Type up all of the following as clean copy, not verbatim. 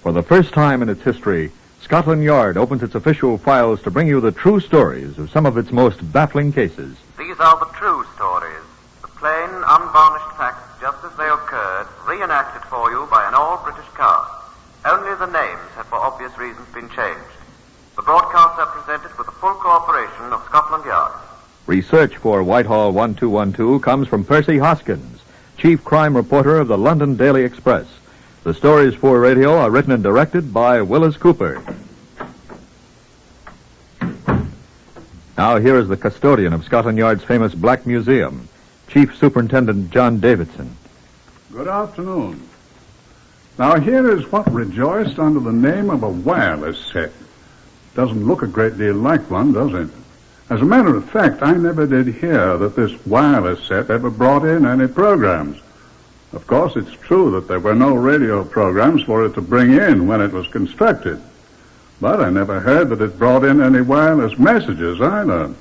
For the first time in its history, Scotland Yard opens its official files to bring you the true stories of some of its most baffling cases. These are the true stories, the plain, unvarnished facts just as they occurred, reenacted for you by an all-British cast. Only the names have for obvious reasons been changed. The broadcasts are presented with the full cooperation of Scotland Yard. Research for Whitehall-1212 comes from Percy Hoskins, chief crime reporter of the London Daily Express. The stories for radio are written and directed by Willis Cooper. Now here is the custodian of Scotland Yard's famous Black Museum, Chief Superintendent John Davidson. Good afternoon. Now here is what rejoiced under the name of a wireless set. Doesn't look a great deal like one, does it? As a matter of fact, I never did hear that this wireless set ever brought in any programs. Of course, it's true that there were no radio programs for it to bring in when it was constructed. But I never heard that it brought in any wireless messages either,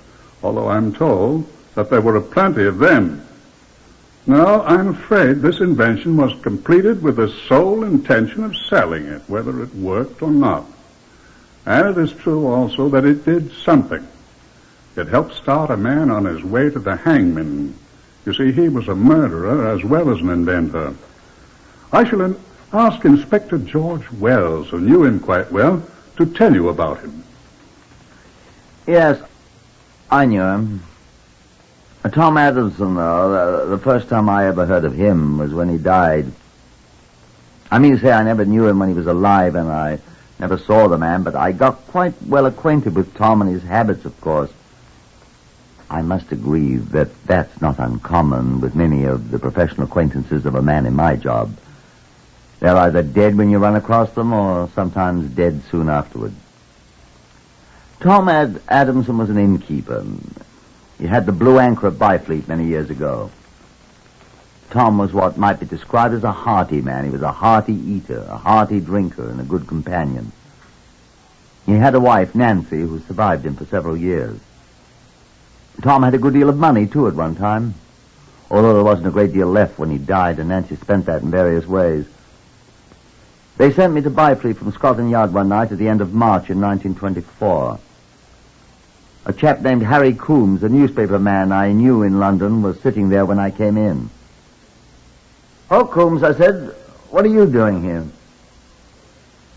although I'm told that there were plenty of them. No, I'm afraid this invention was completed with the sole intention of selling it, whether it worked or not. And it is true also that it did something. It helped start a man on his way to the hangman. You see, he was a murderer as well as an inventor. I shall ask Inspector George Wells, who knew him quite well, to tell you about him. Yes, I knew him. Tom Adamson, though, the first time I ever heard of him was when he died. I mean to say I never knew him when he was alive, and I never saw the man, but I got quite well acquainted with Tom and his habits, of course. I must agree that that's not uncommon with many of the professional acquaintances of a man in my job. They're either dead when you run across them, or sometimes dead soon afterward. Tom Adamson was an innkeeper. He had the Blue Anchor at Byfleet many years ago. Tom was what might be described as a hearty man. He was a hearty eater, a hearty drinker, and a good companion. He had a wife, Nancy, who survived him for several years. Tom had a good deal of money, too, at one time, although there wasn't a great deal left when he died, and Nancy spent that in various ways. They sent me to Byfleet from Scotland Yard one night at the end of March in 1924. A chap named Harry Coombs, a newspaper man I knew in London, was sitting there when I came in. "Oh, Coombs," I said, "what are you doing here?"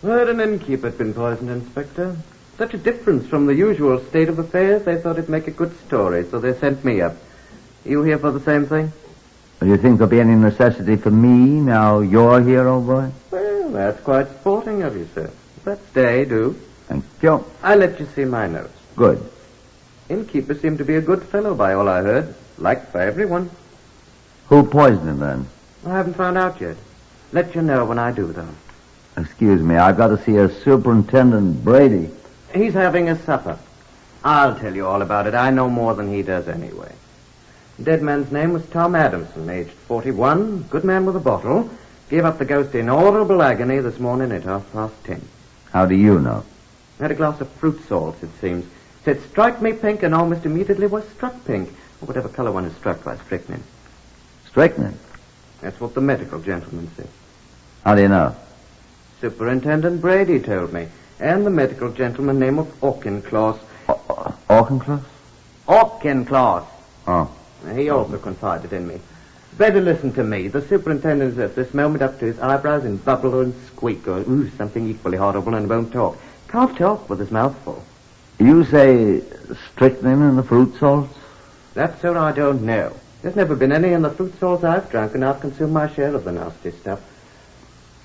I heard an innkeeper had been poisoned, Inspector. Such a difference from the usual state of affairs, they thought it'd make a good story, so they sent me up. You here for the same thing? Do you think there'll be any necessity for me now you're here, old boy? Well, that's quite sporting of you, sir. But stay, do. Thank you. I'll let you see my notes. Good. Innkeeper seemed to be a good fellow by all I heard. Liked by everyone. Who poisoned him, then? I haven't found out yet. Let you know when I do, though. Excuse me, I've got to see a Superintendent Brady. He's having a supper. I'll tell you all about it. I know more than he does anyway. The dead man's name was Tom Adamson, aged 41, good man with a bottle. Gave up the ghost in audible agony this morning at 10:30. How do you know? Had a glass of fruit salts, it seems. Said, "Strike me pink," and almost immediately was struck pink, or whatever color one is struck by strychnine. Strychnine? That's what the medical gentleman said. How do you know? Superintendent Brady told me, and the medical gentleman name of Auchincloss. Auchincloss? Auchincloss. Oh. He also confided in me. Better listen to me. The superintendent is at this moment up to his eyebrows in bubble and squeak, or something equally horrible, and won't talk. Can't talk with his mouth full. You say strychnine in the fruit salts? That's so I don't know. There's never been any in the fruit salts I've drunk, and I've consumed my share of the nasty stuff.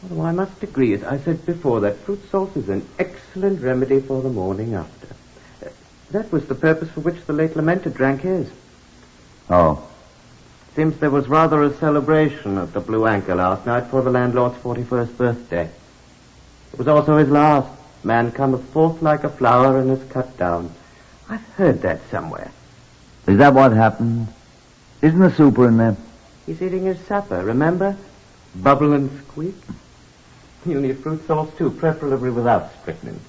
Although I must agree, as I said before, that fruit salt is an excellent remedy for the morning after. That was the purpose for which the late lamented drank his. Oh. Seems there was rather a celebration at the Blue Anchor last night for the landlord's 41st birthday. It was also his last. Man cometh forth like a flower and is cut down. I've heard that somewhere. Is that what happened? Isn't the super in there? He's eating his supper, remember? Bubble and squeak. You'll need fruit salts, too, preferably without strychnine.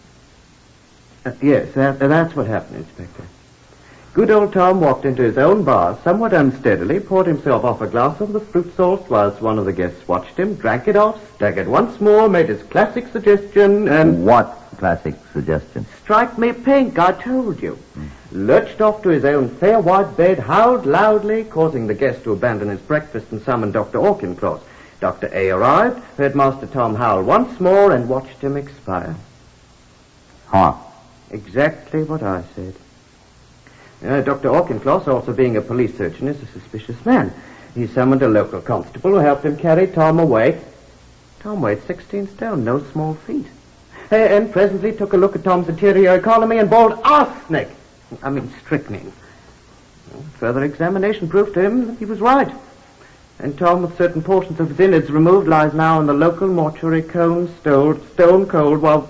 Yes, that's what happened, Inspector. Good old Tom walked into his own bar, somewhat unsteadily, poured himself off a glass of the fruit salt whilst one of the guests watched him, drank it off, staggered once more, made his classic suggestion, and... What classic suggestion? Strike me pink, I told you. Lurched off to his own fair white bed, howled loudly, causing the guest to abandon his breakfast and summon Dr. Auchincloss. Dr. A arrived, heard Master Tom howl once more, and watched him expire. Huh. Exactly what I said. Dr. Auchincloss, also being a police surgeon, is a suspicious man. He summoned a local constable who helped him carry Tom away. Tom weighed 16 stone, no small feat. And presently took a look at Tom's interior economy and bawled, arsenic! Strychnine. Further examination proved to him that he was right. And Tom, with certain portions of his innards removed, lies now in the local mortuary stone cold while...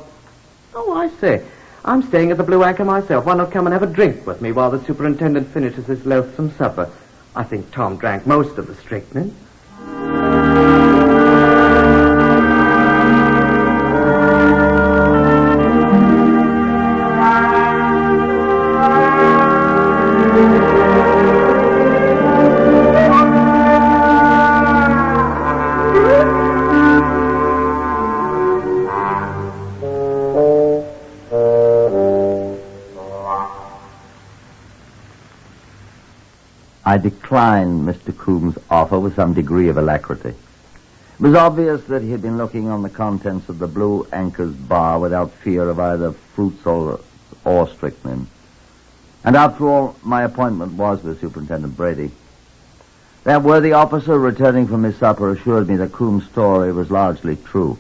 Oh, I say, I'm staying at the Blue Anchor myself. Why not come and have a drink with me while the superintendent finishes his loathsome supper? I think Tom drank most of the strychnine. I declined Mr. Coombs' offer with some degree of alacrity. It was obvious that he had been looking on the contents of the Blue Anchor's bar without fear of either fruit salt or strychnine. And after all, my appointment was with Superintendent Brady. That worthy officer, returning from his supper, assured me that Coombs' story was largely true.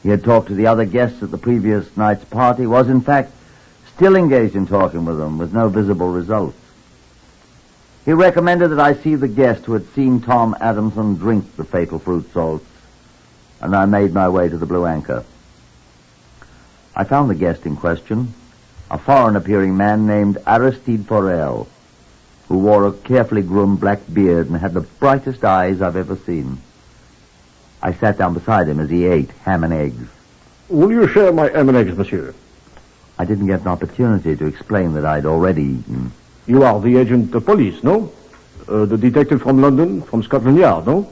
He had talked to the other guests at the previous night's party, was in fact still engaged in talking with them, with no visible results. He recommended that I see the guest who had seen Tom Adamson drink the fatal fruit salts, and I made my way to the Blue Anchor. I found the guest in question, a foreign-appearing man named Aristide Forel, who wore a carefully groomed black beard and had the brightest eyes I've ever seen. I sat down beside him as he ate ham and eggs. Will you share my ham and eggs, monsieur? I didn't get an opportunity to explain that I'd already eaten. You are the agent of police, no? The detective from London, from Scotland Yard, no?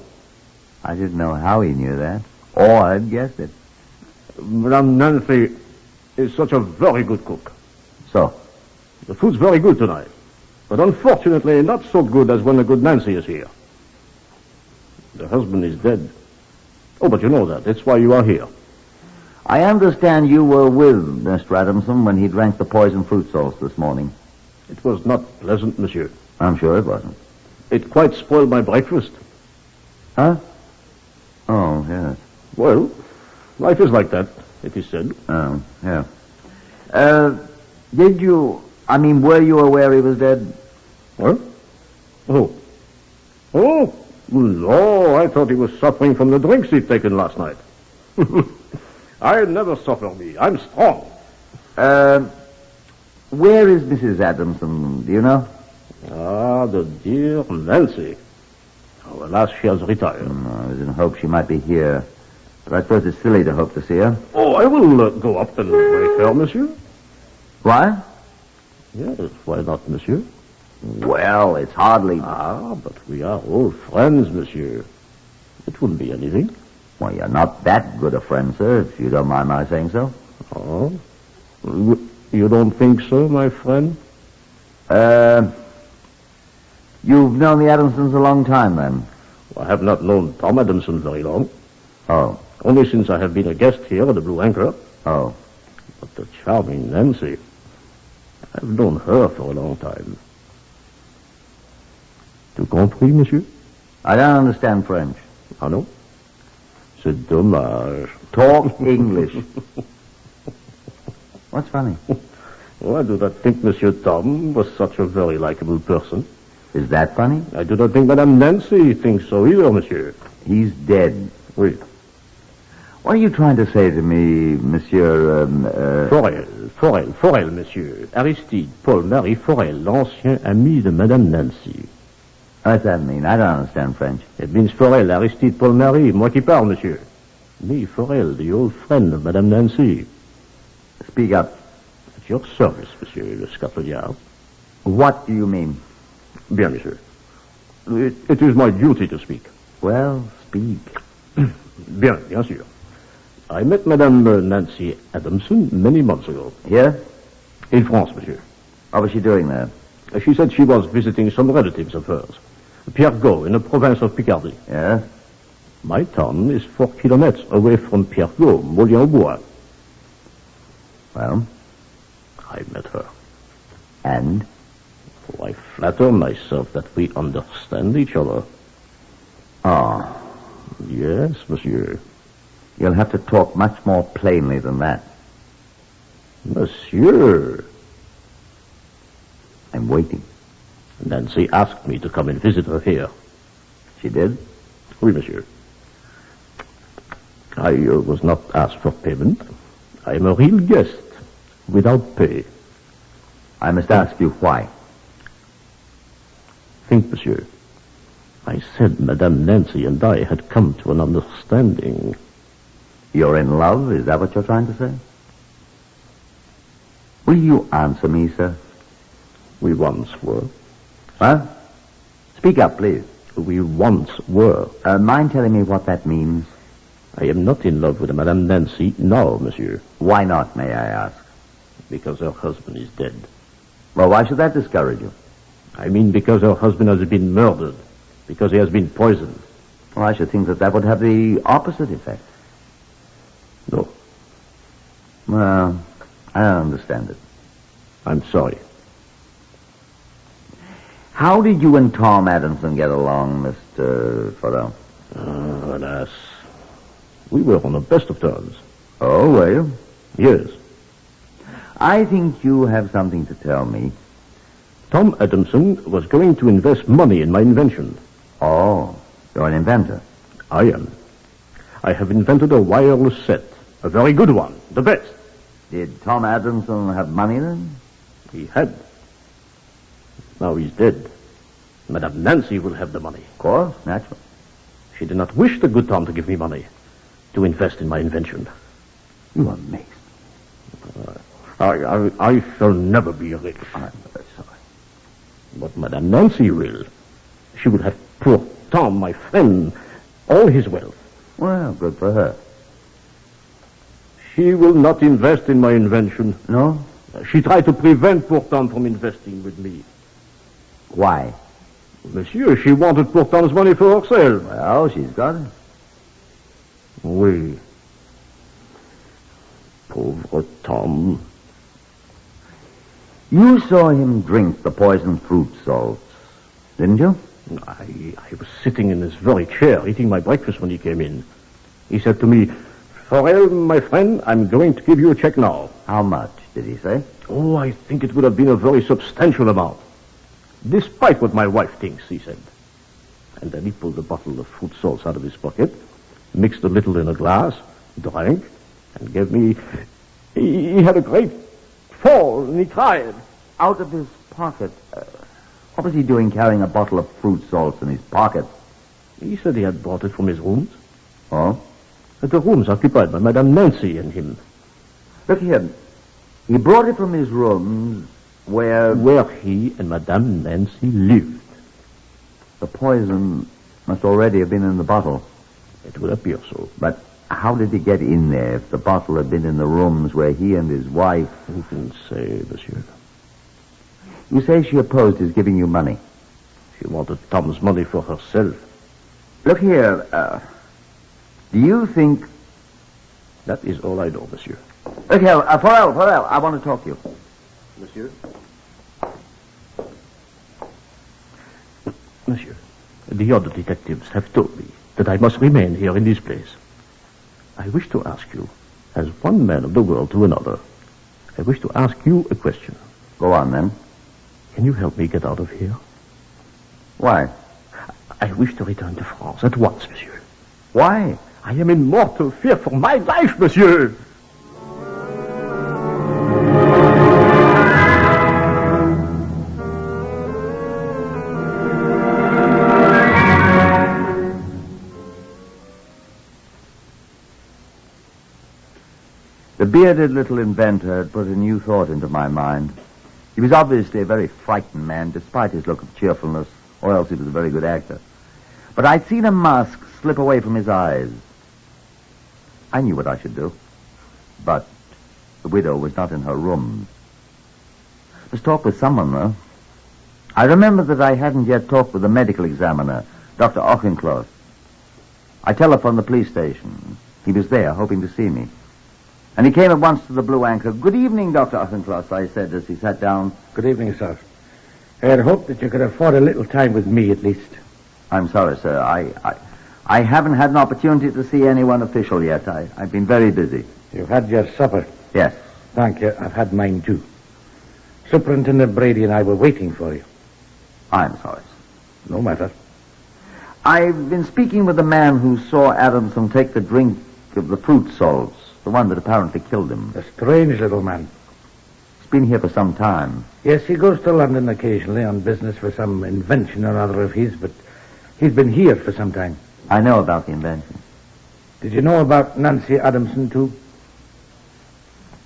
I didn't know how he knew that, or I'd guessed it. Madame Nancy is such a very good cook. So? The food's very good tonight, but unfortunately not so good as when the good Nancy is here. The husband is dead. Oh, but you know that. That's why you are here. I understand you were with Mr. Adamson when he drank the poison fruit salts this morning. It was not pleasant, monsieur. I'm sure it wasn't. It quite spoiled my breakfast. Huh? Oh, yes. Well, life is like that, it is said. Oh, yeah. Were you aware he was dead? What? Oh, no, I thought he was suffering from the drinks he'd taken last night. I never suffer me. I'm strong. Where is Mrs. Adamson? Do you know? Ah, the dear Nancy. Oh, alas, she has retired. I was in hope she might be here. But I suppose it's silly to hope to see her. Oh, I will go up and wake her, monsieur. Why? Yes, why not, monsieur? Well, it's hardly... Ah, but we are old friends, monsieur. It wouldn't be anything. Well, you're not that good a friend, sir, if you don't mind my saying so. Oh? You don't think so, my friend? You've known the Adamsons a long time, then? I have not known Tom Adamson very long. Oh. Only since I have been a guest here at the Blue Anchor. Oh. But the charming Nancy, I've known her for a long time. Tout compris, monsieur? I don't understand French. Ah, non? C'est dommage. Talk English. What's funny? Oh, I do not think Monsieur Tom was such a very likable person. Is that funny? I do not think Madame Nancy thinks so either, monsieur. He's dead. Oui. What are you trying to say to me, Monsieur... Forel, monsieur. Aristide Paul Marie Forel, l'ancien ami de Madame Nancy. What's that mean? I don't understand French. It means Forel, Aristide Paul Marie, moi qui parle, monsieur. Me, Forel, the old friend of Madame Nancy. Speak up. At your service, monsieur, le Scotland Yard. What do you mean? Bien, monsieur. It is my duty to speak. Well, speak. Bien sûr. I met Madame Nancy Adamson many months ago. Here? In France, monsieur. What was she doing there? She said she was visiting some relatives of hers. Pierregot, in the province of Picardy. Yes? My town is 4 kilometers away from Pierregot, Moulin-au-Bois. Well? I met her. And? Oh, I flatter myself that we understand each other. Oh. Yes, monsieur. You'll have to talk much more plainly than that. Monsieur. I'm waiting. Nancy asked me to come and visit her here. She did? Oui, monsieur. I was not asked for payment. I am a real guest, without pay. I must ask you why. Think, monsieur. I said Madame Nancy and I had come to an understanding. You're in love? Is that what you're trying to say? Will you answer me, sir? We once were. What? Speak up, please. We once were. Mind telling me what that means? I am not in love with Madame Nancy now, monsieur. Why not, may I ask? Because her husband is dead. Well, why should that discourage you? I mean because her husband has been murdered. Because he has been poisoned. Well, I should think that would have the opposite effect. No. Well, I don't understand it. I'm sorry. How did you and Tom Adamson get along, Mr. Farrell? Alas. We were on the best of terms. Oh, were you? Yes. I think you have something to tell me. Tom Adamson was going to invest money in my invention. Oh, you're an inventor. I am. I have invented a wireless set. A very good one. The best. Did Tom Adamson have money then? He had. Now he's dead. Madame Nancy will have the money. Of course, natural. She did not wish the good Tom to give me money to invest in my invention. You amaze me. I shall never be rich. I'm very sorry. But Madame Nancy will. She will have poor Tom, my friend, all his wealth. Well, good for her. She will not invest in my invention. No? She tried to prevent poor Tom from investing with me. Why? Monsieur, she wanted poor Tom's money for herself. Well, she's got it. Oui. Pauvre Tom. You saw him drink the poisoned fruit salts, didn't you? I was sitting in this very chair eating my breakfast when he came in. He said to me, Farrell, my friend, I'm going to give you a check now. How much, did he say? Oh, I think it would have been a very substantial amount. Despite what my wife thinks, he said. And then he pulled a bottle of fruit salts out of his pocket, mixed a little in a glass, drank, and gave me... He had a great fall, and he cried. Out of his pocket? What was he doing carrying a bottle of fruit salts in his pocket? He said he had brought it from his rooms. Oh? The rooms occupied by Madame Nancy and him. Look here. He brought it from his rooms where he and Madame Nancy lived. The poison must already have been in the bottle. It would appear so. But how did it get in there if the bottle had been in the rooms where he and his wife... Who can say, monsieur? You say she opposed his giving you money. She wanted Tom's money for herself. Look here, do you think... That is all I know, monsieur. Look here, Farrell, I want to talk to you. Monsieur? Monsieur, the other detectives have told me that I must remain here in this place. I wish to ask you, as one man of the world to another, I wish to ask you a question. Go on, then. Can you help me get out of here? Why? I wish to return to France at once, monsieur. Why? I am in mortal fear for my life, monsieur. The bearded little inventor had put a new thought into my mind. He was obviously a very frightened man, despite his look of cheerfulness, or else he was a very good actor. But I'd seen a mask slip away from his eyes. I knew what I should do. But the widow was not in her room. I must talk with someone, though. I remember that I hadn't yet talked with the medical examiner, Dr. Auchincloss. I telephoned the police station. He was there, hoping to see me. And he came at once to the Blue Anchor. "Good evening, Dr. Auchincloss," I said as he sat down. Good evening, sir. I had hoped that you could afford a little time with me, at least. I'm sorry, sir. I haven't had an opportunity to see anyone official yet. I've been very busy. You've had your supper. Yes. Thank you. I've had mine, too. Superintendent Brady and I were waiting for you. I'm sorry, sir. No matter. I've been speaking with the man who saw Adamson take the drink of the fruit salts, the one that apparently killed him. A strange little man. He's been here for some time. Yes, he goes to London occasionally on business for some invention or other of his, but he's been here for some time. I know about the invention. Did you know about Nancy Adamson, too?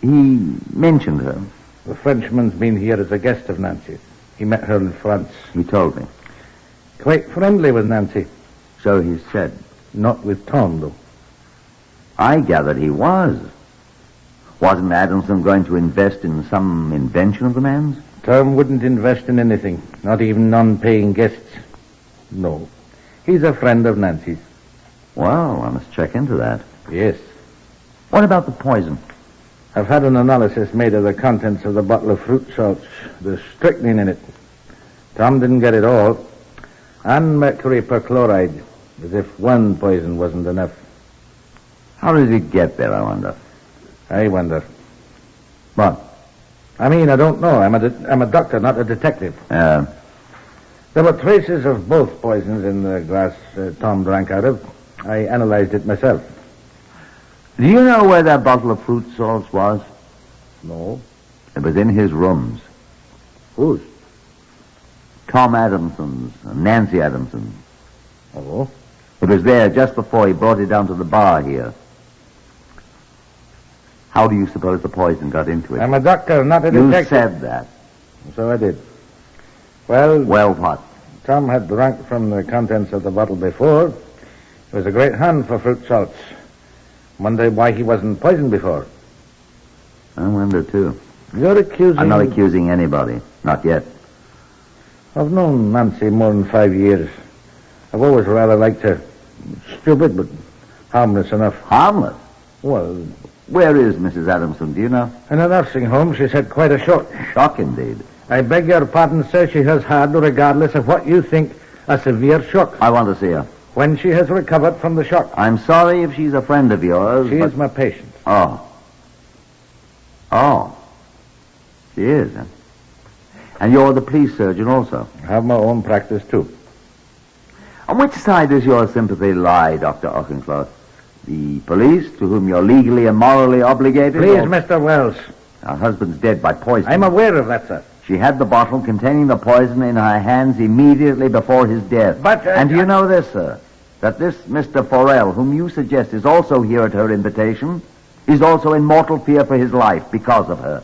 He mentioned her. The Frenchman's been here as a guest of Nancy's. He met her in France. He told me. Quite friendly with Nancy. So he said. Not with Tom, though. I gathered he was. Wasn't Adamson going to invest in some invention of the man's? Tom wouldn't invest in anything, not even non-paying guests. No. He's a friend of Nancy's. Well, I must check into that. Yes. What about the poison? I've had an analysis made of the contents of the bottle of fruit salts. There's strychnine in it. Tom didn't get it all. And mercury perchloride, as if one poison wasn't enough. How did it get there, I wonder? I wonder. What? I mean, I don't know. I'm a doctor, not a detective. There were traces of both poisons in the glass Tom drank out of. I analyzed it myself. Do you know where that bottle of fruit salts was? No. It was in his rooms. Whose? Tom Adamson's and Nancy Adamson's. Oh? It was there just before he brought it down to the bar here. How do you suppose the poison got into it? I'm a doctor, not a You detective. said that. So I did. Well, Well, what? Tom had drunk from the contents of the bottle before. He was a great hand for fruit salts. Wonder why he wasn't poisoned before. I wonder, too. You're accusing... I'm not accusing anybody. Not yet. I've known Nancy more than 5 years. I've always rather liked her. Stupid, but harmless enough. Harmless? Well, Where is Mrs. Adamson, do you know? in a nursing home, she's had quite a shock. Shock, indeed. I beg your pardon, sir, she has had, regardless of what you think, a severe shock. I want to see her. When she has recovered from the shock, I'm sorry if she's a friend of yours, she but... is my patient. Oh. Oh. She is, huh? And you're the police surgeon also. I have my own practice, too. On which side does your sympathy lie, Dr. Auchincloss? The police, to whom you're legally and morally obligated? Please, or... Mr. Wells. Her husband's dead by poison. I'm aware of that, sir. She had the bottle containing the poison in her hands immediately before his death. But, and do you know this, sir? That this Mr. Forel, whom you suggest is also here at her invitation, is also in mortal fear for his life because of her.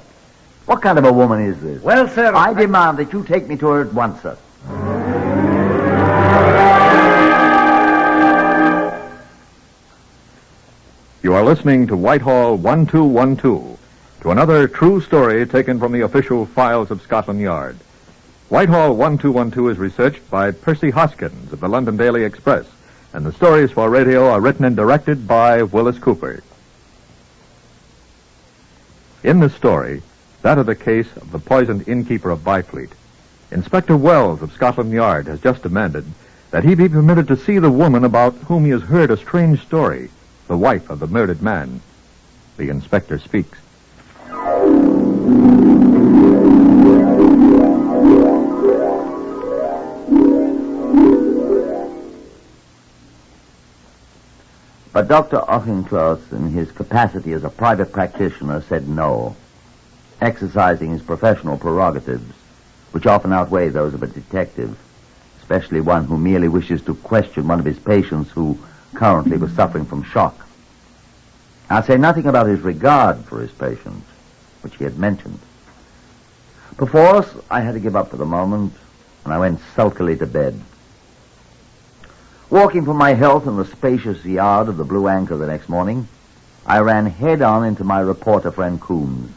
What kind of a woman is this? Well, sir... I demand that you take me to her at once, sir. You are listening to Whitehall-1212, to another true story taken from the official files of Scotland Yard. Whitehall-1212 is researched by Percy Hoskins of the London Daily Express, and the stories for radio are written and directed by Willis Cooper. In this story, that of the case of the poisoned innkeeper of Byfleet, Inspector Wells of Scotland Yard has just demanded that he be permitted to see the woman about whom he has heard a strange story, the wife of the murdered man. The inspector speaks. But Dr. Auchincloss, in his capacity as a private practitioner, said no, exercising his professional prerogatives, which often outweigh those of a detective, especially one who merely wishes to question one of his patients who currently was suffering from shock. I'll say nothing about his regard for his patients, which he had mentioned. Perforce, I had to give up for the moment, and I went sulkily to bed. Walking for my health in the spacious yard of the Blue Anchor the next morning, I ran head-on into my reporter friend Coombs.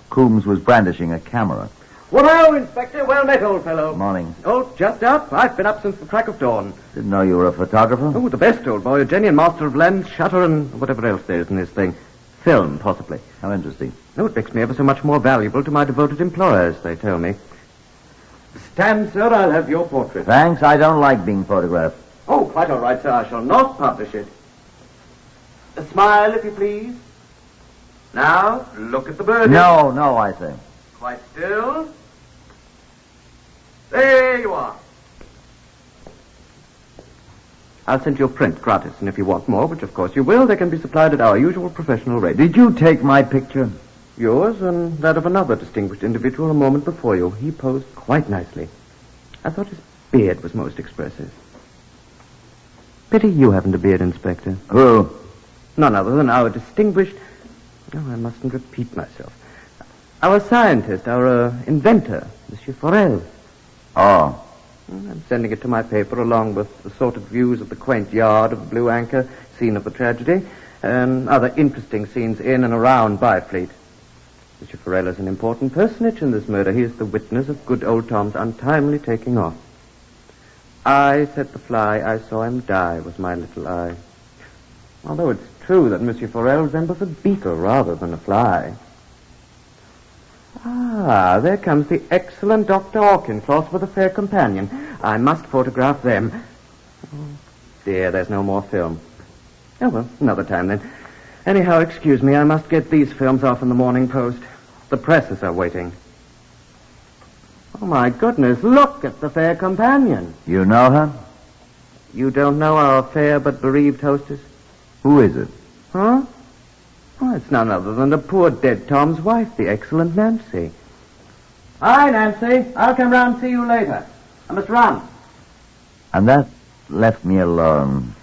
Coombs was brandishing a camera. Well, Inspector. Well met, old fellow. Morning. Oh, just up. I've been up since the crack of dawn. Didn't know you were a photographer. Oh, the best, old boy. A genuine master of lens, shutter, and whatever else there is in this thing. Film, possibly. How interesting. Oh, it makes me ever so much more valuable to my devoted employers, they tell me. Stand, sir. I'll have your portrait. Thanks, I don't like being photographed. Oh, quite all right, sir. I shall not publish it. A smile, if you please. Now, look at the bird. No, I say. Quite still. There you are. I'll send you a print gratis, and if you want more, which of course you will, they can be supplied at our usual professional rate. Did you take my picture? Yours and that of another distinguished individual a moment before you. He posed quite nicely. I thought his beard was most expressive. Pity you haven't a beard, Inspector. Who? None other than our distinguished... Oh, I mustn't repeat myself. Our scientist, our inventor, Monsieur Forel. Oh. I'm sending it to my paper along with assorted views of the quaint yard of the Blue Anchor, scene of the tragedy, and other interesting scenes in and around Byfleet. Monsieur Forel is an important personage in this murder. He is the witness of good old Tom's untimely taking off. I set the fly, I saw him die with my little eye. Although it's true that Monsieur Forel resembles a beetle rather than a fly. Ah, there comes the excellent Dr. Auchincloss with a fair companion. I must photograph them. Oh, dear, there's no more film. Oh, well, another time then. Anyhow, excuse me, I must get these films off in the Morning Post. The presses are waiting. Oh, my goodness, look at the fair companion. You know her? You don't know our fair but bereaved hostess? Who is it? Huh? Oh, it's none other than the poor dead Tom's wife, the excellent Nancy. Hi, Nancy. I'll come round and see you later. I must run. And that left me alone.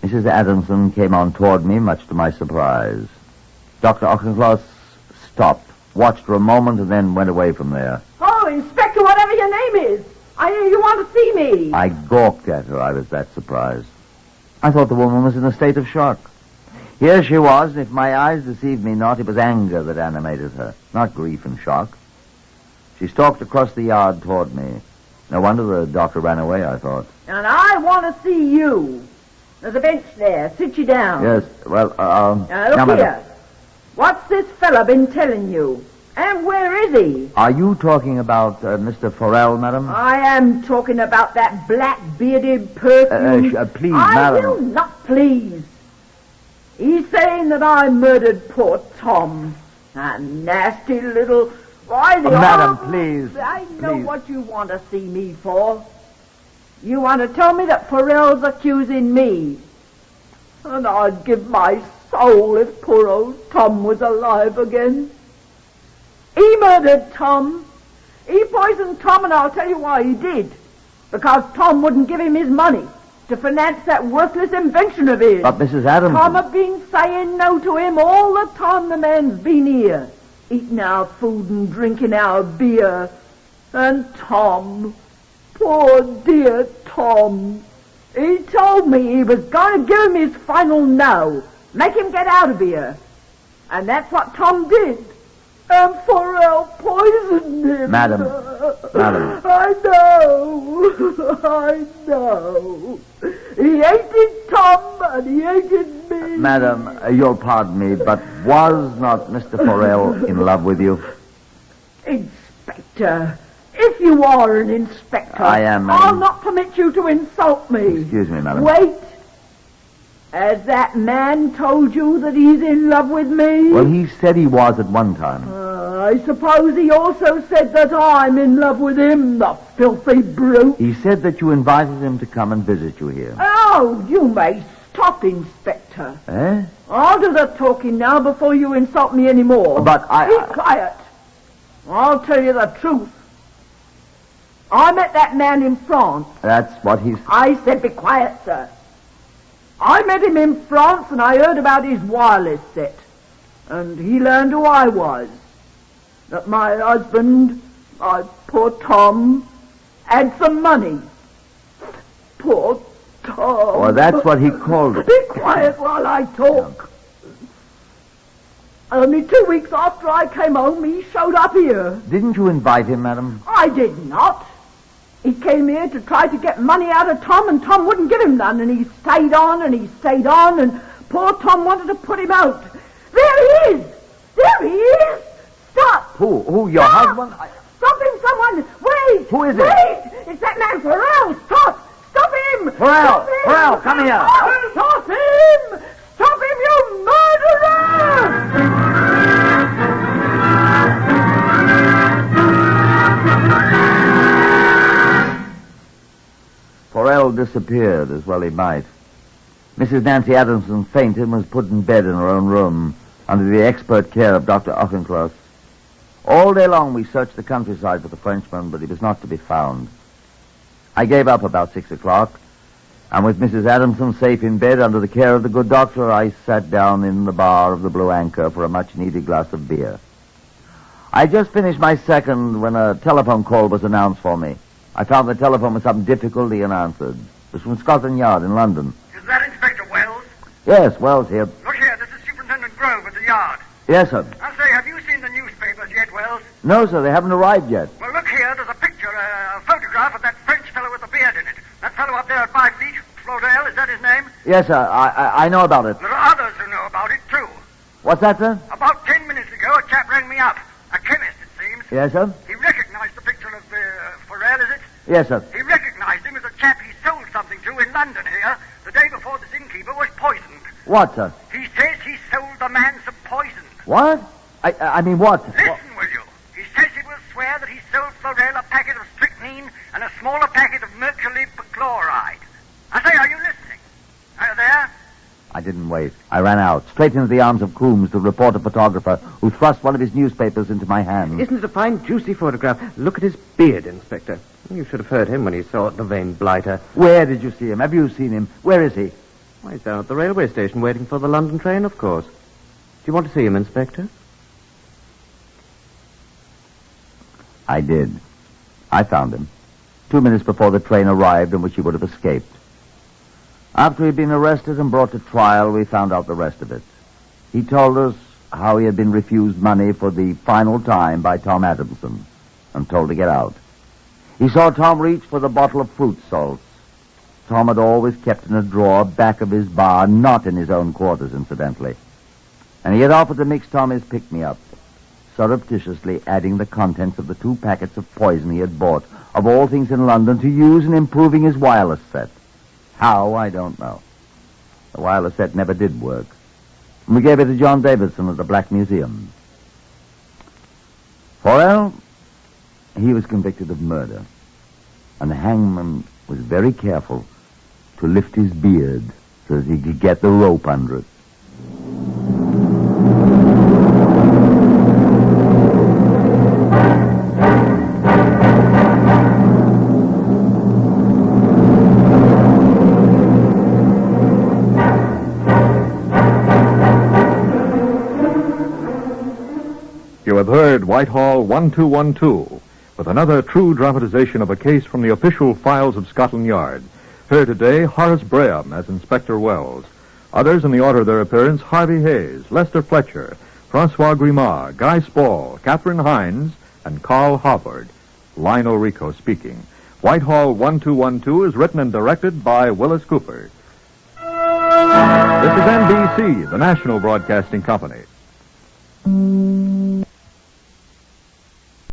Mrs. Adamson came on toward me, much to my surprise. Dr. Auchincloss stopped, watched for a moment, and then went away from there. Oh, Inspector, whatever your name is. I hear you want to see me. I gawked at her. I was that surprised. I thought the woman was in a state of shock. Here she was, and if my eyes deceived me not, it was anger that animated her, not grief and shock. She stalked across the yard toward me. No wonder the doctor ran away, I thought. And I want to see you. There's a bench there. Sit you down. Yes, well, Look now, here. madam. What's this fella been telling you? And where is he? Are you talking about Mr. Forel, madam? I am talking about that black-bearded perfume. Please, I madam. will not please. He's saying that I murdered poor Tom. That nasty little... Why, the madam, awful- please. I know please. what you want to see me for. You want to tell me that Forel's accusing me. And I'd give my soul if poor old Tom was alive again. He murdered Tom. He poisoned Tom, and I'll tell you why he did. Because Tom wouldn't give him his money to finance that worthless invention of his. But Mrs. Adams... Tom had been saying no to him all the time the man's been here, eating our food and drinking our beer. And Tom, poor dear Tom, he told me he was going to give him his final no, make him get out of here. And that's what Tom did. And Forel poisoned him. Madam. I know. He hated Tom and he hated me. Madam, you'll pardon me, but was not Mr. Forel in love with you? Inspector, if you are an inspector, I am, madam. I'll not permit you to insult me. Excuse me, madam. Wait. Has that man told you that he's in love with me? Well, he said he was at one time. I suppose he also said that I'm in love with him, the filthy brute. He said that you invited him to come and visit you here. Oh, you may stop, Inspector. Eh? I'll do the talking now before you insult me anymore. But I... Be quiet. I'll tell you the truth. I met that man in France. That's what he's... I said be quiet, sir. I met him in France and I heard about his wireless set. And he learned who I was. That my husband Poor Tom had some money. Poor Tom. Well, that's what he called it. Be quiet while I talk. Only 2 weeks after I came home, he showed up here. Didn't you invite him, madam? I did not. He came here to try to get money out of Tom, and Tom wouldn't give him none, and he stayed on, and poor Tom wanted to put him out. There he is! There he is! Stop! Who, your Stop! husband? Stop him, someone! Wait! Who is it? Wait! It's that man Farrell! Stop! Stop him! Farrell! Stop him! Farrell, come here! Stop him! Stop him, you murderer! Farrell disappeared, as well he might. Mrs. Nancy Adamson fainted and was put in bed in her own room under the expert care of Dr. Auchincloss. All day long we searched the countryside for the Frenchman, but he was not to be found. I gave up about 6 o'clock, and with Mrs. Adamson safe in bed under the care of the good doctor, I sat down in the bar of the Blue Anchor for a much-needed glass of beer. I just finished my second when a telephone call was announced for me. I found the telephone with some difficulty and answered. It was from Scotland Yard in London. Is that Inspector Wells? Yes, Wells here. Look here, this is Superintendent Grove at the yard. Yes, sir. I say, have you seen the newspapers yet, Wells? No, sir, they haven't arrived yet. Well, look here, there's a picture, a photograph of that French fellow with the beard in it. That fellow up there at 5 feet, Flodell, is that his name? Yes, sir, I know about it. There are others who know about it, too. What's that, sir? About 10 minutes ago, a chap rang me up. A chemist, it seems. Yes, sir? He recognized the picture of Farrell, is it? Yes, sir. He recognized him as a chap he sold something to in London here the day before this innkeeper was poisoned. What, sir? He says he sold the man some poison. What? I mean, what? Listen, will you? He says he will swear that he sold Florell a packet of strychnine and a smaller packet of mercury perchloride. I say, are you listening? Are you there? I didn't wait. I ran out, straight into the arms of Coombs, the reporter photographer, who thrust one of his newspapers into my hand. Isn't it a fine, juicy photograph? Look at his beard, Inspector. You should have heard him when he saw the vain blighter. Where did you see him? Have you seen him? Where is he? Why, he's down at the railway station waiting for the London train, of course. Do you want to see him, Inspector? I did. I found him 2 minutes before the train arrived in which he would have escaped. After he'd been arrested and brought to trial, we found out the rest of it. He told us how he had been refused money for the final time by Tom Adamson and told to get out. He saw Tom reach for the bottle of fruit salts. Tom had always kept in a drawer back of his bar, not in his own quarters, incidentally. And he had offered to mix Tom his pick-me-up, surreptitiously adding the contents of the 2 packets of poison he had bought, of all things in London, to use in improving his wireless set. How, I don't know. The wireless set never did work. And we gave it to John Davidson at the Black Museum. Farrell, he was convicted of murder. And the hangman was very careful to lift his beard so that he could get the rope under it. You have heard Whitehall-1212 with another true dramatization of a case from the official files of Scotland Yard. Heard today Horace Braham as Inspector Wells. Others in the order of their appearance: Harvey Hayes, Lester Fletcher, Francois Grimard, Guy Spall, Catherine Hines, and Carl Howard. Lionel Rico speaking. Whitehall-1212 is written and directed by Willis Cooper. This is NBC, the National Broadcasting Company.